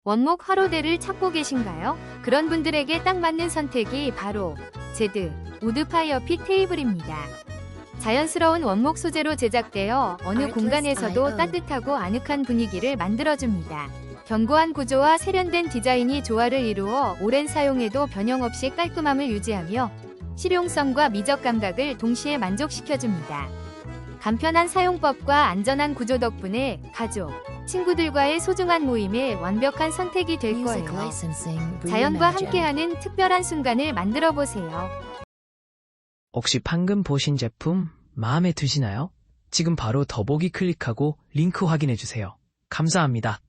원목 화로대를 찾고 계신가요? 그런 분들에게 딱 맞는 선택이 바로 제드 우드 파이어핏 테이블입니다. 자연스러운 원목 소재로 제작되어 어느 공간에서도 따뜻하고 아늑한 분위기를 만들어줍니다. 견고한 구조와 세련된 디자인이 조화를 이루어 오랜 사용에도 변형 없이 깔끔함을 유지하며 실용성과 미적 감각을 동시에 만족시켜줍니다. 간편한 사용법과 안전한 구조 덕분에 가족, 친구들과의 소중한 모임에 완벽한 선택이 될 거예요. 자연과 함께하는 특별한 순간을 만들어 보세요. 혹시 방금 보신 제품 마음에 드시나요? 지금 바로 더보기 클릭하고 링크 확인해주세요. 감사합니다.